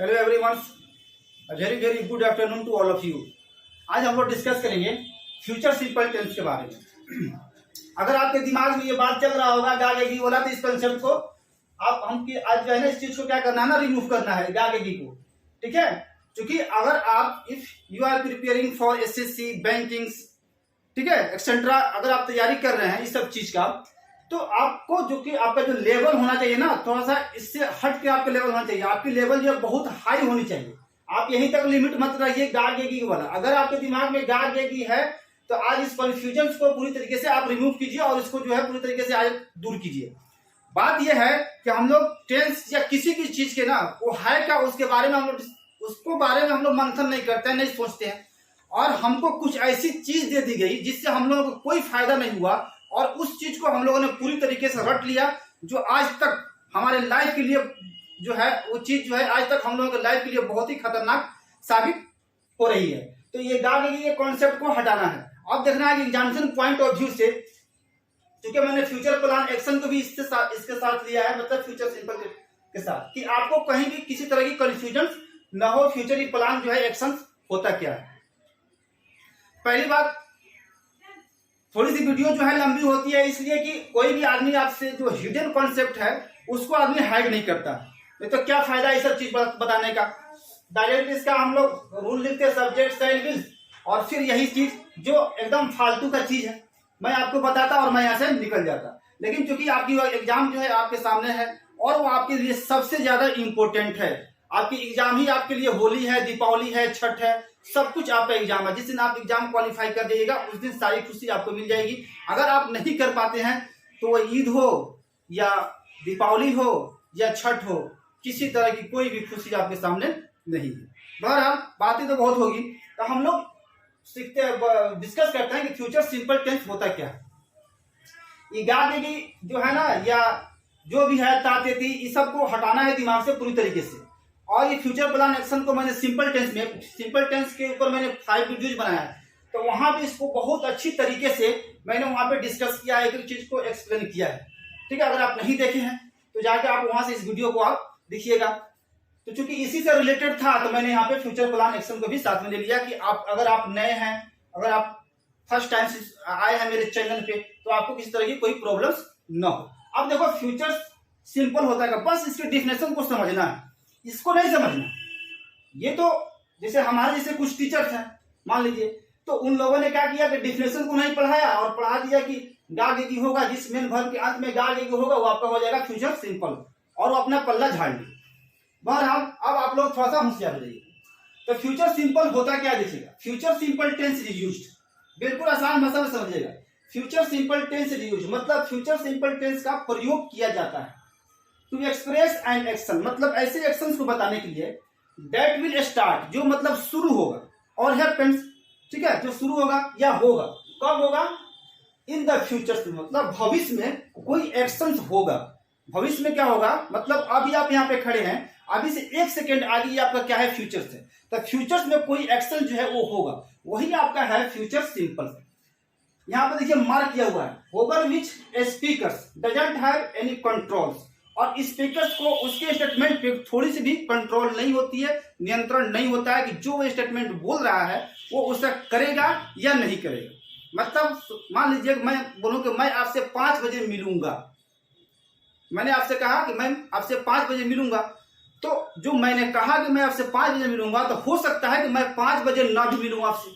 Hello everyone, very good afternoon to all of you. आज हम लोग डिस्कस करेंगे फ्यूचर सिंपल टेंस के बारे में। अगर आपके दिमाग में ये बात चल रहा होगा गागेगी बोला, तो इस कंसेप्ट को आप आज जो है ना, इस चीज को क्या करना है ना, रिमूव करना है गागेगी को। ठीक है, क्योंकि अगर आप if you are preparing for SSC, banking, ठीक है, एक्सेट्रा, अगर आप तैयारी कर रहे हैं इस सब चीज का, तो आपको जो कि आपका जो लेवल होना चाहिए ना, थोड़ा सा इससे हट के आपका लेवल होना चाहिए। आपकी लेवल जो बहुत हाई होनी चाहिए। आप यहीं तक लिमिट मत रहिए गागेगी वाला। अगर आपके दिमाग में गागेगी है तो आज इस कंफ्यूजन को पूरी तरीके से आप रिमूव कीजिए और इसको जो है पूरी तरीके से आज दूर कीजिए। बात यह है कि हम लोग टेंस या किसी भी चीज के ना वो है क्या, उसके बारे में हम लोग उसको बारे में हम लोग मंथन नहीं करते हैं, नहीं सोचते हैं, और हमको कुछ ऐसी चीज दे दी गई जिससे हम लोगों को कोई फायदा नहीं हुआ, और उस चीज को हम लोगों ने पूरी तरीके से रट लिया, जो आज तक हमारे लाइफ के लिए जो है वो चीज जो है आज तक हम लोगों के लाइफ के लिए बहुत ही खतरनाक साबित हो रही है। तो ये गागेगी ये कॉन्सेप्ट को हटाना है। अब देखना है कि एग्जामिनेशन पॉइंट ऑफ व्यू से, क्योंकि मैंने फ्यूचर प्लान एक्शन को भी इसके साथ लिया है, मतलब फ्यूचर सिंपल के साथ, कि आपको कहीं भी किसी तरह की कंफ्यूजन न हो। फ्यूचर प्लान जो है एक्शन होता क्या है। पहली बात, थोड़ी सी वीडियो जो है लंबी होती है, इसलिए कि कोई भी आदमी आपसे जो हिडन कॉन्सेप्ट है उसको आदमी हाइड नहीं करता। नहीं तो क्या फायदा ये सब चीज बताने का। डायरेक्ट इसका हम लोग रूल लिखते हैं, सब्जेक्ट साइन विल, और फिर यही चीज जो एकदम फालतू का चीज है मैं आपको बताता और मैं यहाँ से निकल जाता। लेकिन चूंकि आपकी एग्जाम जो है आपके सामने है और वो आपके लिए सबसे ज्यादा इंपॉर्टेंट है। आपकी एग्जाम ही आपके लिए होली है, दीपावली है, छठ है, सब कुछ आपका एग्जाम है। जिस दिन आप एग्जाम क्वालिफाई कर जाइएगा उस दिन सारी खुशी आपको मिल जाएगी। अगर आप नहीं कर पाते हैं तो वो ईद हो या दीपावली हो या छठ हो, किसी तरह की कोई भी खुशी आपके सामने नहीं है। बहरहाल बातें तो बहुत होगी, तो हम लोग सीखते डिस्कस करते हैं कि फ्यूचर सिंपल टेंस होता क्या है। ये गागेगी जो है ना, या जो भी है तातेती, इस सब को हटाना है दिमाग से पूरी तरीके से। और ये फ्यूचर प्लान एक्शन को मैंने सिंपल टेंस के ऊपर मैंने 5 वीडियोज बनाया है, तो वहां पे इसको बहुत अच्छी तरीके से मैंने वहां पे डिस्कस किया है, एक चीज को एक्सप्लेन किया है। ठीक है, अगर आप नहीं देखे हैं तो जाके आप वहां से इस वीडियो को आप देखिएगा। तो चूंकि इसी से रिलेटेड था तो मैंने यहाँ पे फ्यूचर प्लान एक्शन को भी साथ में ले लिया कि आप अगर आप नए हैं, अगर आप फर्स्ट टाइम आए हैं मेरे चैनल पे, तो आपको किसी तरह की कोई प्रॉब्लम्स न हो। अब देखो फ्यूचर सिंपल होता है, बस इसके डिफिनेशन को समझना है, इसको नहीं समझना। ये तो जैसे हमारे जैसे कुछ टीचर्स हैं मान लीजिए, तो उन लोगों ने क्या किया कि डिफिनेशन को नहीं पढ़ाया और पढ़ा दिया कि गागेगी होगा, जिस मेन वर्ब के अंत में गागेगी होगा वो आपका हो जाएगा फ्यूचर सिंपल, और वो अपना पल्ला झाड़ ली। बहरहाल अब आप लोग थोड़ा सा होशियार हो जाइए। तो फ्यूचर सिंपल होता क्या देखिएगा। Future simple tense is used, बिल्कुल आसान भाषा में समझिएगा। Future simple tense is used मतलब फ्यूचर सिंपल टेंस का प्रयोग किया जाता है टू एक्सप्रेस एन एक्शन, मतलब ऐसे एक्शन को बताने के लिए दैट विल स्टार्ट, जो मतलब शुरू होगा, और हैपेंस, ठीक है, जो शुरू होगा या होगा, कब होगा, इन द फ्यूचर, मतलब भविष्य में कोई एक्शन होगा। भविष्य में क्या होगा, मतलब अभी आप यहाँ पे खड़े हैं, अभी से 1 सेकेंड आगे आपका क्या है, फ्यूचर्स है। तो फ्यूचर्स में कोई एक्शन जो है वो होगा, वही आपका है फ्यूचर सिंपल। यहाँ पे देखिए मार्क किया हुआ है, over which speakers doesn't have any controls, और स्पीकर्स को उसके स्टेटमेंट पे थोड़ी सी भी कंट्रोल नहीं होती है, नियंत्रण नहीं होता है कि जो वो स्टेटमेंट बोल रहा है वो उसे करेगा या नहीं करेगा। मतलब मान लीजिए मैं बोलूं कि मैं आपसे 5 बजे मिलूंगा, मैंने आपसे कहा कि मैं आपसे 5 बजे मिलूंगा, तो जो मैंने कहा कि मैं आपसे 5 बजे मिलूंगा, तो हो सकता है कि मैं 5 बजे ना भी मिलूं आपसे,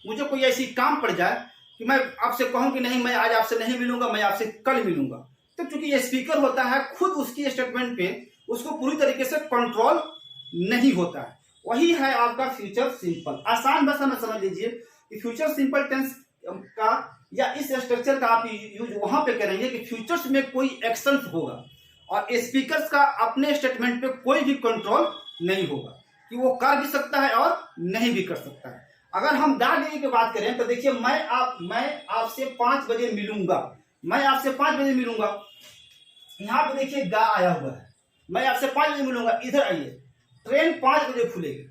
मुझे कोई ऐसी काम पड़ जाए कि मैं आपसे कहूं कि नहीं मैं आज आपसे नहीं मिलूंगा, मैं आपसे कल मिलूंगा। तो चूंकि ये स्पीकर होता है, खुद उसकी स्टेटमेंट पे उसको पूरी तरीके से कंट्रोल नहीं होता है, वही है आपका फ्यूचर सिंपल। आसान भाषा में समझ लीजिए कि फ्यूचर सिंपल टेंस का या इस स्ट्रक्चर का आप यूज वहां पे करेंगे कि फ्यूचर्स में कोई एक्शन होगा और स्पीकर्स का अपने स्टेटमेंट पे कोई भी कंट्रोल नहीं होगा, कि वो कर भी सकता है और नहीं भी कर सकता है। अगर हम गागेगी की बात करें तो देखिए मैं आपसे 5 बजे मिलूंगा, मैं आपसे 5 बजे मिलूंगा, यहाँ पे देखिए गा आया हुआ है, मैं आपसे 5 बजे मिलूंगा, इधर आइए, ट्रेन 5 बजे खुलेगी,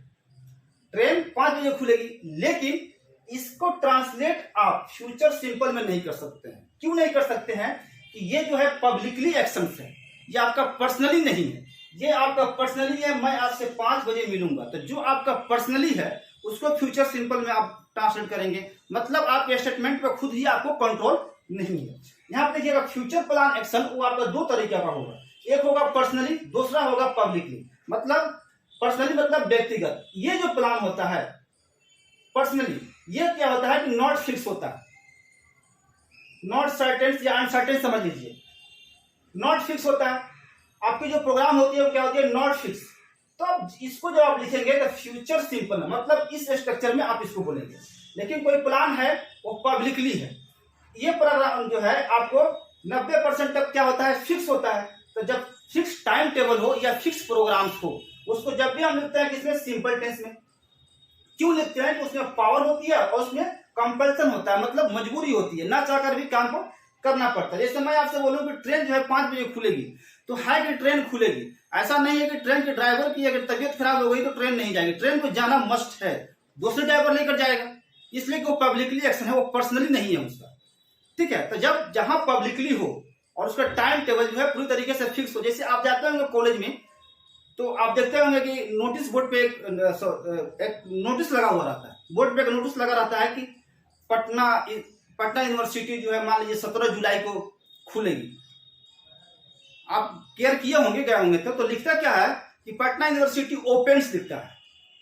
ट्रेन 5 बजे खुलेगी, लेकिन इसको ट्रांसलेट आप फ्यूचर सिंपल में नहीं कर सकते हैं। क्यों नहीं कर सकते हैं कि ये जो है पब्लिकली एक्शन है, ये आपका पर्सनली नहीं है, ये आपका पर्सनली है, मैं आपसे 5 बजे मिलूंगा, तो जो आपका पर्सनली है उसको फ्यूचर सिंपल में आप ट्रांसलेट करेंगे, मतलब आपके स्टेटमेंट पे खुद ही आपको कंट्रोल नहीं है। यहाँ पे देखिएगा फ्यूचर प्लान एक्शन वो आपका 2 तरीके का होगा, एक होगा पर्सनली, दूसरा होगा पब्लिकली। मतलब पर्सनली मतलब व्यक्तिगत, ये जो प्लान होता है पर्सनली, ये क्या होता है कि नॉट फिक्स होता है, नॉट सर्टेन या अनसर्टेन समझ लीजिए। नॉट फिक्स होता है, आपकी जो प्रोग्राम होती है वो क्या होती है, नॉट फिक्स। तो अब इसको जब आप लिखेंगे तो फ्यूचर सिंपल है, मतलब इस स्ट्रक्चर में आप इसको बोलेंगे। लेकिन कोई प्लान है वो पब्लिकली है, ये प्रोग्राम जो है आपको 90% तक क्या होता है, फिक्स होता है। तो जब फिक्स टाइम टेबल हो या फिक्स प्रोग्राम्स हो, उसको जब भी हम लिखते हैं किसमें, सिंपल टेंस में। क्यों लिखते हैं कि उसमें पावर होती है और उसमें कंपल्सन होता है, मतलब मजबूरी होती है, ना चाहकर भी काम को करना पड़ता है। जैसे मैं आपसे बोलूं कि ट्रेन जो है 5 बजे खुलेगी, तो है कि ट्रेन खुलेगी, ऐसा नहीं है कि ट्रेन के ड्राइवर की अगर तबीयत खराब हो गई तो ट्रेन नहीं जाएगी, ट्रेन को जाना मस्ट है, दूसरे ड्राइवर लेकर जाएगा, इसलिए कि वो पब्लिकली एक्शन है, वो पर्सनली नहीं है उसका। ठीक है, तो जब जहां पब्लिकली हो और उसका टाइम टेबल जो है पूरी तरीके से फिक्स हो, जैसे आप जाते होंगे कॉलेज में तो आप देखते होंगे कि नोटिस बोर्ड पे एक नोटिस लगा हुआ रहता है, बोर्ड पे एक नोटिस लगा रहता है कि पटना यूनिवर्सिटी जो है मान लीजिए 17 जुलाई को खुलेगी। आप केयर किए होंगे, गए होंगे तो लिखता क्या है कि पटना यूनिवर्सिटी ओपेंस लिखता है,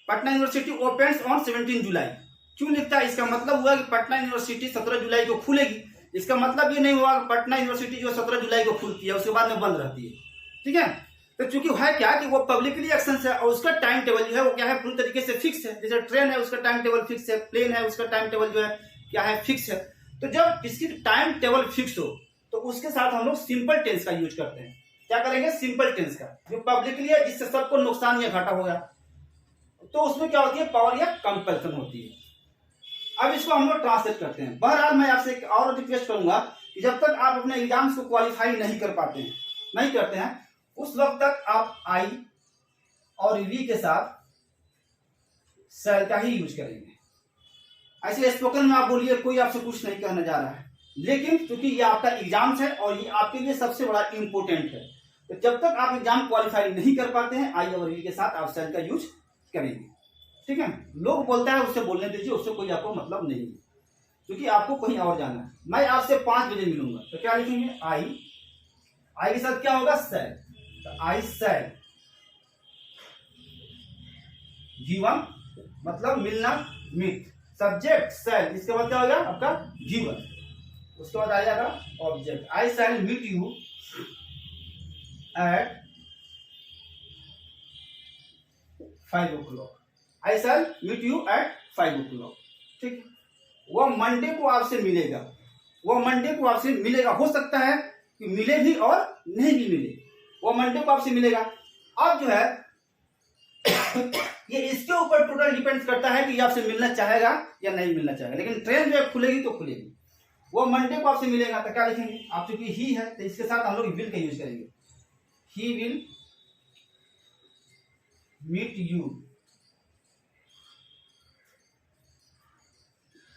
पटना यूनिवर्सिटी ओपेंस ऑन 17 जुलाई। क्यों लिखता है, इसका मतलब हुआ कि पटना यूनिवर्सिटी 17 जुलाई को खुलेगी, इसका मतलब ये नहीं हुआ कि पटना यूनिवर्सिटी जो 17 जुलाई को खुलती है उसके बाद में बंद रहती है। ठीक है, तो चूंकि है क्या कि वो पब्लिकली एक्शन है और उसका टाइम टेबल जो है वो क्या है, पूरी तरीके से फिक्स है। जैसे ट्रेन है उसका टाइम टेबल फिक्स है, प्लेन है उसका टाइम टेबल जो है क्या है, फिक्स है। तो जब किसी टाइम टेबल फिक्स हो तो उसके साथ हम लोग सिंपल टेंस का यूज करते हैं। क्या करेंगे, सिंपल टेंस का, जो पब्लिकली है जिससे सबको नुकसान या घाटा होगा, तो उसमें क्या होती है, पावर या कंपल्सन होती है। अब इसको हम लोग ट्रांसलेट करते हैं। बहरहाल मैं आपसे एक और रिक्वेस्ट करूंगा कि जब तक आप अपने एग्जाम्स को क्वालिफाई नहीं कर पाते हैं, नहीं करते हैं, उस वक्त तक आप आई और वी के साथ सेल का ही यूज करेंगे। ऐसे स्पोकन में आप बोलिए, कोई आपसे कुछ नहीं कहने जा रहा है, लेकिन क्योंकि ये आपका एग्जाम्स है और ये आपके लिए सबसे बड़ा इंपोर्टेंट है, तो जब तक आप एग्जाम क्वालिफाई नहीं कर पाते हैं, आई और वी के साथ आप सेल का यूज करेंगे। ठीक है, लोग बोलता है उससे बोलने दीजिए, उससे कोई आपको मतलब नहीं है, क्योंकि आपको कहीं और जाना है। मैं आपसे 5 बजे मिलूंगा, तो क्या लिखेंगे, आई के साथ क्या होगा, सेल। तो आई सेल, गिवन मतलब मिलना, मीट, सब्जेक्ट सेल, इसके बाद क्या होगा आपका गिवन, उसके बाद आ जाएगा object. I shall meet you at 5 o'clock, I shall meet you at 5 o'clock। ठीक, वह मंडे को आपसे मिलेगा, वह मंडे को आपसे मिलेगा। हो सकता है कि मिले भी और नहीं भी मिले, वो मंडे को आपसे मिलेगा। अब जो है ये इसके ऊपर टोटल डिपेंड करता है कि ये आपसे मिलना चाहेगा या नहीं मिलना चाहेगा, लेकिन ट्रेन जो है खुलेगी तो खुलेगी। वो मंडे को आपसे मिलेगा, तो क्या लिखेंगे आप, चूंकि ही है तो इसके साथ हम लोग विल का यूज करेंगे। He will meet you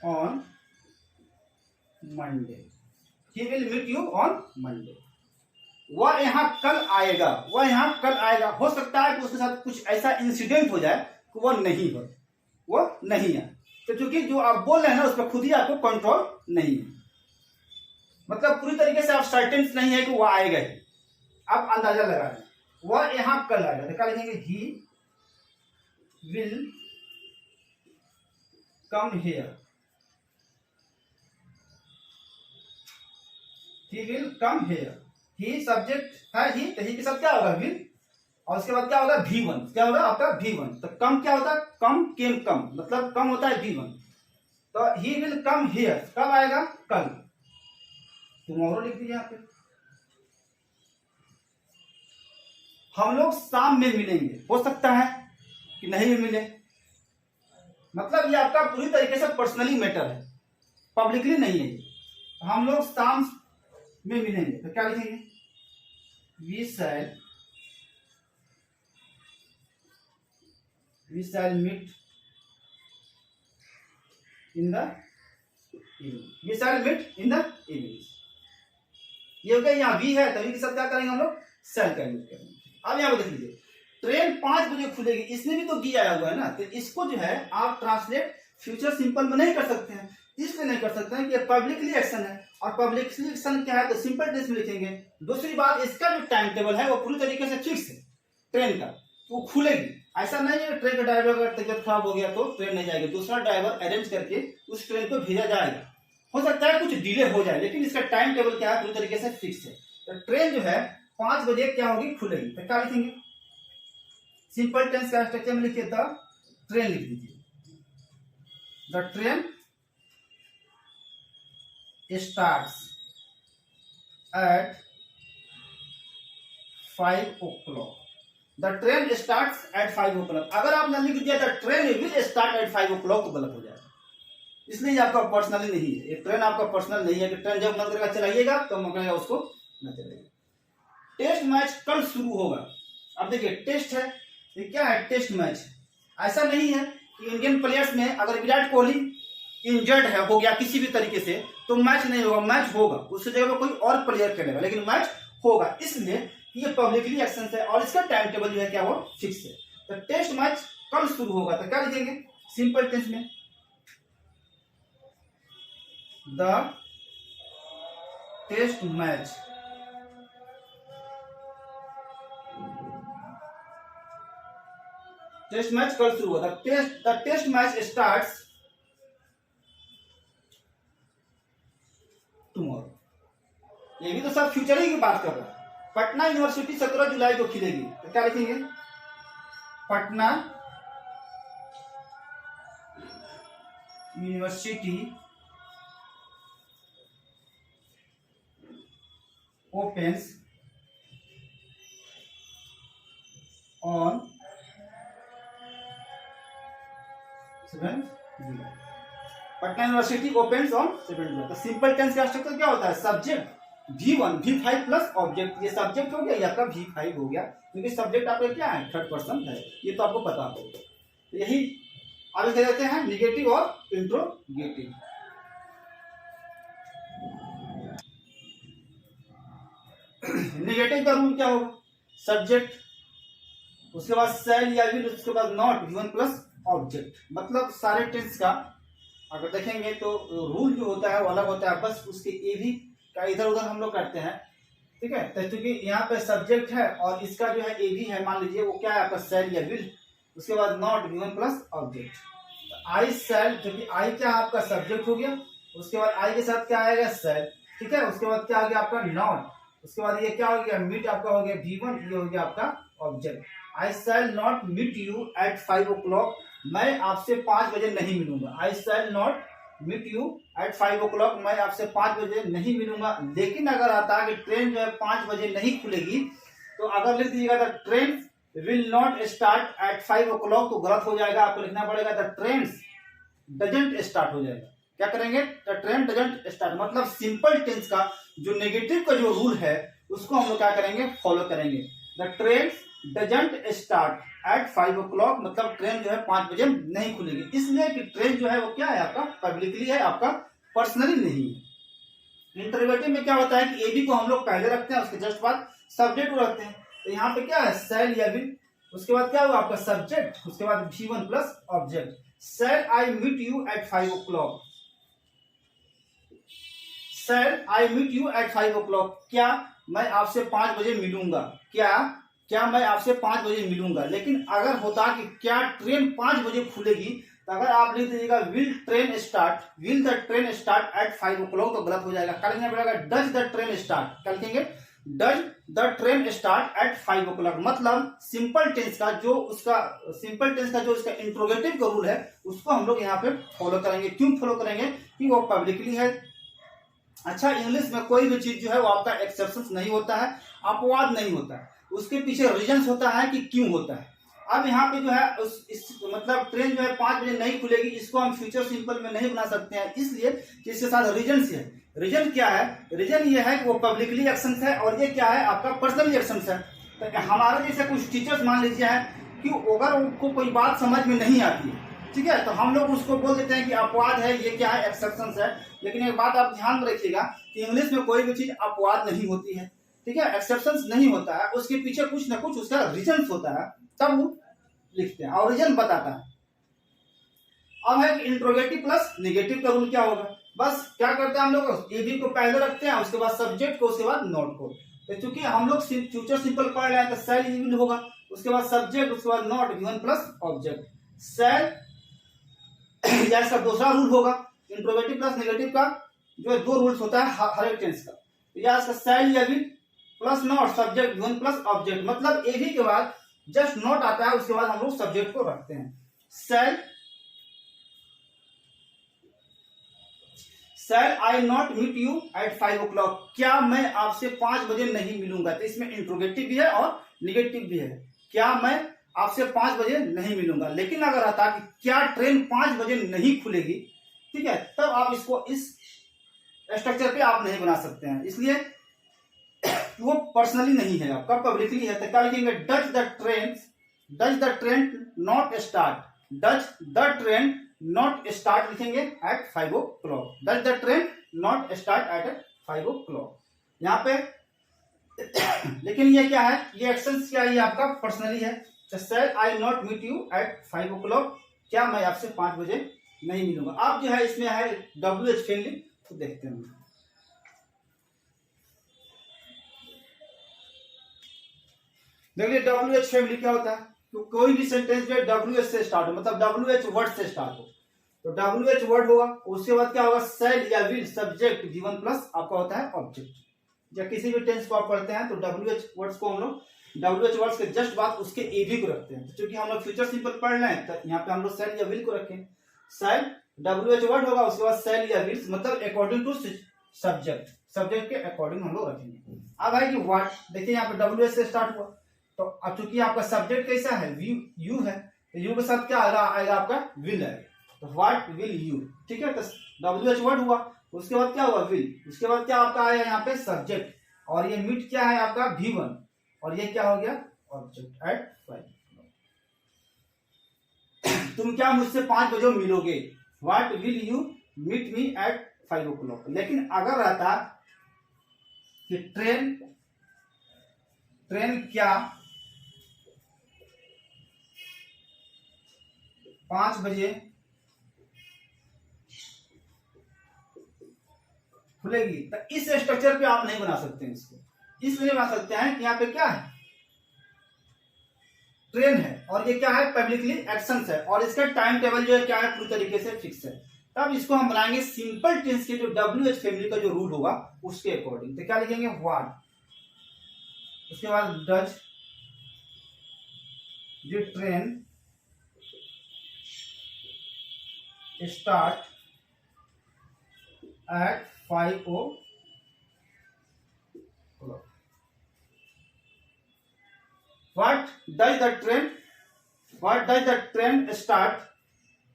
on Monday, he will meet you on Monday. वह यहाँ कल आएगा, वह यहाँ कल आएगा। हो सकता है कि उसके साथ कुछ ऐसा इंसिडेंट हो जाए कि वह नहीं हो, वह नहीं है, तो चूंकि जो आप बोल रहे हैं ना उस पर खुद ही आपको कंट्रोल नहीं है, मतलब पूरी तरीके से आप सर्टेन नहीं है कि वह आएगा ही, आप अंदाजा लगा रहे हैं। वह यहाँ कल आएगा, तो क्या लिखेंगे, he will come here, he will come here. He subject है ही, तो ही के साथ क्या होगा, विल, और उसके बाद क्या होगा, V1, क्या होगा आपका V1। तो कम क्या होता है, कम केम कम, मतलब कम होता है V1। तो ही विल कम हियर, कब आएगा, कल। टुमारो लिख दीजिए यहाँ पे। हम लोग शाम में मिलेंगे, हो सकता है कि नहीं भी मिले, मतलब ये आपका पूरी तरीके से पर्सनली मैटर है, पब्लिकली नहीं है। हम लोग शाम में मिलेंगे, तो क्या लिखेंगे, we shall meet in the evening, we shall meet in the evening। ये हो गया, यहाँ वी है तो वी के साथ क्या करेंगे हम लोग, shall का यूज करेंगे। अब यहाँ पे देख लीजिए, ट्रेन 5 बजे खुलेगी, इसमें भी तो गी आया हुआ है ना, तो इसको जो है आप ट्रांसलेट फ्यूचर सिंपल में नहीं कर सकते हैं। इसलिए नहीं कर सकते हैं कि पब्लिकली एक्शन है, और पब्लिकली एक्शन क्या है तो सिंपल टेंस में लिखेंगे। दूसरी बात, इसका जो टाइम टेबल है वो पूरी तरीके से फिक्स है ट्रेन का, वो खुलेगी। ऐसा नहीं है ट्रेन का ड्राइवर का तबियत खराब हो गया तो ट्रेन नहीं जाएगी, दूसरा ड्राइवर अरेंज करके उस ट्रेन को भेजा जाएगा। हो सकता है कुछ डिले हो जाए, लेकिन इसका टाइम टेबल क्या है पूरी तरीके से फिक्स है। तो ट्रेन जो है 5 बजे क्या होगी, खुलेगी। तो क्या लिखेंगे, सिंपल टेंस का स्ट्रक्चर में लिखिए द ट्रेन लिख दीजिए, the train starts at 5 o'clock। The train starts at 5 o'clock। अगर आपने लिख दिया the train will start at 5 o'clock तो गलत हो जाएगा, इसलिए आपका पर्सनली नहीं है, ये ट्रेन आपका पर्सनल नहीं है कि ट्रेन जब मन करेगा चलाइएगा तो मन करेगा उसको न चलाइएगा। टेस्ट मैच कल शुरू होगा। अब देखिए टेस्ट है, ये क्या है, टेस्ट मैच। ऐसा नहीं है कि इंडियन प्लेयर्स में अगर विराट कोहली इंजर्ड है, हो गया किसी भी तरीके से, तो मैच नहीं होगा, मैच होगा, उससे जगह पर कोई और प्लेयर खेलेगा, लेकिन मैच होगा। इसलिए ये पब्लिकली एक्शन है और इसका टाइम टेबल जो है क्या वो फिक्स है। तो टेस्ट मैच कल शुरू होगा, तो क्या लिखेंगे सिंपल टेंस में, द टेस्ट मैच कल शुरू होगा। The test match starts tomorrow. ये भी तो सब फ्यूचर ही की बात कर रहा है। पटना यूनिवर्सिटी 17 जुलाई को खुलेगी, तो क्या लिखेंगे, Patna university opens on 7 July. Patna university opens on 7 जुलाई। तो सिंपल टेंस का स्ट्रक्चर क्या होता है, subject V1 V5 plus object. ये सब्जेक्ट हो गया, ये आपका V5 हो गया, क्योंकि सब्जेक्ट आपका क्या है, थर्ड पर्सन है, ये तो आपको पता होगा। तो यही आगे दे देते हैं निगेटिव और इंट्रोगेटिव। निगेटिव का रूल क्या होगा, सब्जेक्ट, उसके बाद शैल या विल, उसके बाद नॉट, V1 प्लस ऑब्जेक्ट। मतलब सारे टेंस का अगर देखेंगे तो रूल जो होता है वो अलग होता है, बस उसके ए भी का इधर उधर हम लोग करते हैं, ठीक है। तो क्योंकि यहाँ पे सब्जेक्ट है और इसका जो है ए भी है, मान लीजिए वो क्या है आपका शैल या विल, उसके बाद not, V1 plus object. I शैल, क्योंकि आई क्या आपका सब्जेक्ट हो गया, उसके बाद आई के साथ क्या आएगा, शैल, ठीक है। उसके बाद क्या आ गया आपका नॉट, उसके बाद ये क्या हो गया, मीट आपका हो गया V1, ये हो गया आपका object. I shall not meet you at 5 o'clock। मैं आपसे 5 बजे नहीं मिलूंगा। I shall not meet you at 5 o'clock। मैं आपसे 5 बजे नहीं मिलूंगा। लेकिन अगर आता है कि ट्रेन जो है 5 बजे नहीं खुलेगी, तो अगर लिख दीजिएगा the train will not start at 5 o'clock तो गलत हो जाएगा, आपको लिखना पड़ेगा द ट्रेन डजंट स्टार्ट हो जाएगा। क्या करेंगे, द ट्रेन डजंट स्टार्ट। मतलब सिंपल टेंस का जो नेगेटिव का जो रूल है उसको हम लोग क्या करेंगे, फॉलो करेंगे। The train doesn't start at 5 o'clock, मतलब ट्रेन जो है 5 बजे नहीं खुलेगी, इसलिए कि ट्रेन जो है वो क्या है आपका पब्लिकली है, आपका पर्सनली नहीं है। इंटरोगेटिव में क्या होता है कि एबी को हम लोग पहले रखते हैं, उसके जस्ट बाद सब्जेक्ट को रखते हैं। तो यहाँ पे क्या है, शैल या विल, उसके बाद क्या हुआ आपका सब्जेक्ट, उसके बाद V1 plus object. Shall I meet you at 5 o'clock। Shall I meet you at 5 o'clock। क्या मैं आपसे 5 बजे मिलूंगा, क्या मैं आपसे 5 बजे मिलूंगा। लेकिन अगर होता कि क्या ट्रेन 5 बजे खुलेगी, तो अगर आप लिख दीजिएगा will the train start at 5 o'clock तो गलत हो जाएगा। क्या लिखना पड़ेगा, डज द ट्रेन स्टार्ट। क्या लिखेंगे, does the train start at 5 o'clock। मतलब सिंपल टेंस का जो इसका इंट्रोगेटिव का रूल है उसको हम लोग यहाँ पे फॉलो करेंगे। क्यों फॉलो करेंगे, कि वो पब्लिकली है। अच्छा, इंग्लिश में कोई भी चीज जो है वो आपका एक्सेप्शन नहीं होता है, अपवाद नहीं होता है, उसके पीछे रीजंस होता है कि क्यों होता है। अब यहाँ पे जो है मतलब ट्रेन जो है 5 बजे नहीं खुलेगी, इसको हम फ्यूचर सिंपल में नहीं बना सकते हैं, इसलिए कि इसके साथ रीजन है। रीजन क्या है, रीजन ये है कि वो पब्लिकली एक्शन है और ये क्या है आपका पर्सनली एक्शन है। तो हमारा जैसे कुछ टीचर्स मान लीजिए है कि अगर उनको कोई बात समझ में नहीं आती है, ठीक है, तो हम लोग उसको बोल देते हैं कि अपवाद है, ये क्या है, एक्सेप्शन है। लेकिन एक बात आप ध्यान में रखिएगा कि इंग्लिश में कोई भी चीज अपवाद नहीं होती है, ठीक है, एक्सेप्शन नहीं होता है, उसके पीछे कुछ ना कुछ उसका रीजन होता है, तब वो लिखते हैं और रीजन बताता है। अब है इंट्रोगेटिव प्लस निगेटिव का रूल क्या होगा, बस क्या करते हैं हम लोग, ए बी को पहले रखते हैं, उसके बाद सब्जेक्ट को, उसके बाद नोट को। तो चूंकि हम लोग फ्यूचर सिंपल पढ़ रहे हैं तो सेल इज विल होगा, उसके बाद सब्जेक्ट, उसके बाद not, given plus object. Shall या इसका दूसरा रूल होगा इंट्रोगेटिव प्लस नेगेटिव का, जो दो रूल्स होता है हर एक टेंस का, या इसका सेल या will plus not, subject given plus object. मतलब ए बी के बाद जस्ट नॉट आता है, उसके बाद हम लोग सब्जेक्ट को रखते हैं। Shall I not meet you at 5 o'clock, क्या मैं आपसे 5 बजे नहीं मिलूंगा। तो इसमें इंट्रोगेटिव भी है और निगेटिव भी है, क्या मैं आपसे 5 बजे नहीं मिलूंगा। लेकिन अगर आता कि क्या ट्रेन 5 बजे नहीं खुलेगी, ठीक है, तब आप इसको इस स्ट्रक्चर पे आप नहीं बना सकते हैं, इसलिए वो पर्सनली नहीं है, आपका पब्लिकली है। तो क्या लिखेंगे, does the train not start, does the train not start लिखेंगे at 5 o'clock, does the train not start at 5 o'clock। यहाँ पे लेकिन ये क्या है, ये एक्शन क्या है, ये आपका पर्सनली है। Shall I not meet you at 5 o'clock, क्या मैं आपसे 5 बजे नहीं मिलूंगा। आप जो है इसमें है WH फैमिली, तो देखते हैं। देखिए WH फैमिली क्या होता है, तो कोई भी सेंटेंस में WH से स्टार्ट हो, मतलब WH वर्ड से स्टार्ट हो, तो WH वर्ड होगा, उसके बाद क्या होगा, सेल या विल, सब्जेक्ट गिवन प्लस आपका होता है ऑब्जेक्ट। जब किसी भी टेंस को आप पढ़ते हैं तो WH वर्ड्स को हम लोग WH वर्ड्स के जस्ट बाद उसके AB को रखते हैं। तो चूंकि हम लोग फ्यूचर सिंपल पढ़ रहे हैं तो यहाँ पे हम लोग सेल या विल को रखें। सेल WH वर्ड होगा, उसके बाद सेल या विल, मतलब अकॉर्डिंग टू सब्जेक्ट के अकॉर्डिंग हम लोग रखेंगे। अब आएगी व्हाट, देखिए यहाँ पे WH से स्टार्ट हुआ, तो अब चूंकि आपका सब्जेक्ट कैसा है, यू है, तो यू के साथ क्या आएगा आपका विल आएगा, तो व्हाट विल यू, ठीक है। तो WH वर्ड हुआ, उसके बाद क्या हुआ, विल, उसके बाद क्या आपका आया यहाँ पे सब्जेक्ट, और ये मीट क्या है आपका V1, और ये क्या हो गया ऑब्जेक्ट एट 5। तुम क्या मुझसे 5 बजे मिलोगे, what will you meet me at 5 o'clock। लेकिन अगर रहता कि ट्रेन क्या 5 बजे खुलेगी, तो इस स्ट्रक्चर पे आप नहीं बना सकते हैं इसको, इसलिए बना सकते हैं कि यहाँ पे क्या है, ट्रेन है, और ये क्या है, पब्लिकली एक्शंस है, और इसका टाइम टेबल जो है क्या है, पूरी तरीके से फिक्स है। तब इसको हम बनाएंगे सिंपल टेंस के जो WH फैमिली का जो रूल होगा उसके अकॉर्डिंग। तो क्या लिखेंगे, व्हाट, उसके बाद Dutch the train start at 5 o'clock, what does the train start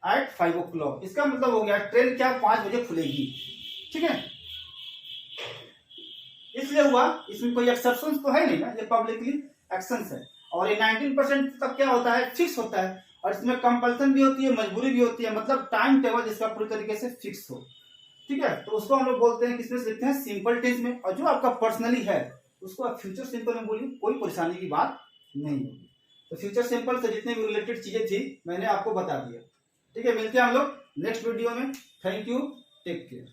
at 5 o'clock। इसका मतलब हो गया ट्रेन क्या 5 बजे खुलेगी, ठीक है। इसलिए हुआ, इसमें कोई एक्सेप्शन तो है नहीं ना, ये पब्लिकली एक्शंस है, और ये 19% तक क्या होता है, फिक्स होता है, और इसमें कंपल्सन भी होती है, मजबूरी भी होती है, मतलब टाइम टेबल इसका पूरी तरीके से फिक्स हो, ठीक है। तो उसको हम लोग बोलते हैं, किसमें लिखते हैं, सिंपल टेंस में। और जो आपका पर्सनली है उसको आप फ्यूचर सिंपल में बोलिए, कोई परेशानी की बात नहीं होगी। तो फ्यूचर सिंपल से जितने भी रिलेटेड चीजें थी मैंने आपको बता दिया, ठीक है। मिलते हैं हम लोग नेक्स्ट वीडियो में। Thank you, take care.